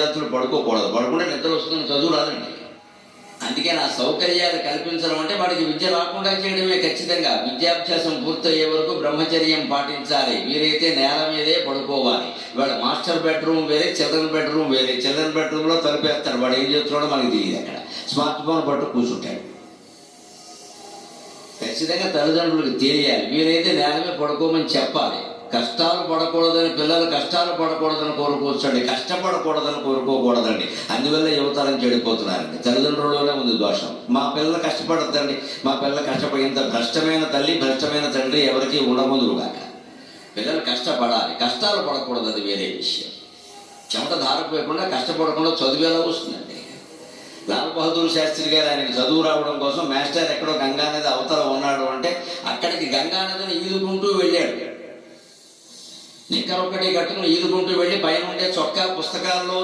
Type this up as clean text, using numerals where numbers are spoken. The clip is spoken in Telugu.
విద్యార్థులు పడుకోకూడదు. పడుకుంటే నిద్ర వస్తుంది, చదువు రాదండి. అందుకే నా సౌకర్యాలు కల్పించడం అంటే వాడికి విద్య రాకుండా చేయడమే. ఖచ్చితంగా విద్యాభ్యాసం పూర్తయ్యే వరకు బ్రహ్మచర్యం పాటించాలి. వీరైతే నేల మీదే పడుకోవాలి. వాడు మాస్టర్ బెడ్రూమ్ వేరే, చిల్డ్రన్ బెడ్రూమ్ వేరే. చిల్డ్రన్ బెడ్రూమ్లో తలుపేస్తాడు, వాడు ఏం చేస్తున్నాడో మనకి తెలియదు. అక్కడ స్మార్ట్ ఫోన్ పట్టు కూర్చుంటాడు. ఖచ్చితంగా తల్లిదండ్రులకు తెలియాలి. వీరైతే నేల మీద పడుకోమని చెప్పాలి. కష్టాలు పడకూడదని, పిల్లలు కష్టాలు పడకూడదని కోరుకోవచ్చండి, కష్టపడకూడదని కోరుకోకూడదండి. అందువల్ల యువతరం చెడిపోతున్నారండి. తల్లిదండ్రులలోనే ఉంది దోషం. మా పిల్లలు కష్టపడద్దండి, మా పిల్లలు కష్టపడి, ఇంత భ్రష్టమైన తల్లి భ్రష్టమైన తండ్రి ఎవరికి ఉండముందురుగాక. పిల్లలు కష్టపడాలి, కష్టాలు పడకూడదు, అది వేరే విషయం. చెమట ధారపోయకుండా కష్టపడకుండా చదువు ఎలా వస్తుందండి? లాల్ బహదూర్ శాస్త్రి గారు ఆయనకి చదువు రావడం కోసం మాస్టర్ ఎక్కడో గంగానది అవతల ఉన్నాడు అంటే అక్కడికి గంగానదిని ఈదుకుంటూ వెళ్ళాడు. నిక్కర ఒక్కటి కట్టుకుని ఈదుకుంటూ వెళ్ళి పైన ఉండే చొక్కా పుస్తకాల్లో